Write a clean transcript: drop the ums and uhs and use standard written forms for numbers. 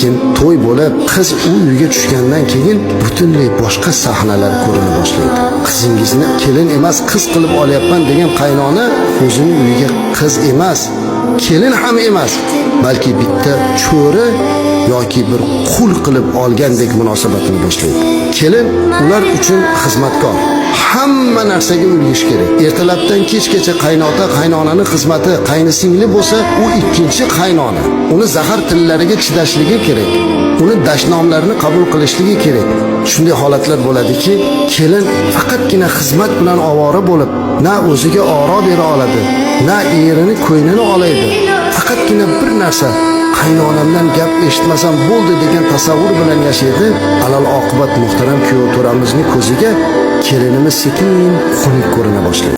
lekin to'y bo'lib qiz u uyga tushgandan keyin butunlay boshqa sahnalar ko'rina boshlaydi. Qizingizni kelin emas qiz qilib olyapman degan qaynona o'zining uyiga qiz emas, kelin ham emas, balki bitta cho'ri yoki bir qul qilib olgandek munosabatini boshlaydi. Kelin ular uchun xizmatkor. Hamma narsaga o'rganish kerak. Ertalabdan kechgacha qaynota, qaynonani xizmati, qaynisingli bo'lsa, u ikkinchi qaynona. Uni zahar tillariga chidashligi kerak. Uni dashnomlarini qabul qilishligi kerak. Shunday holatlar bo'ladiki, kelin faqatgina xizmat bilan ovora bo'lib, na o'ziga oro bera oladi, na erini ko'ynini oladi. Faqatgina bir narsa, qaynonamdan gap eshitmasam bo'ldi degan tasavvur bilan yashaydi. Alal oqibat muhtaram kuyov to'ramizning ko'ziga kelinimiz sekin xunuk ko'rina boshlaydi.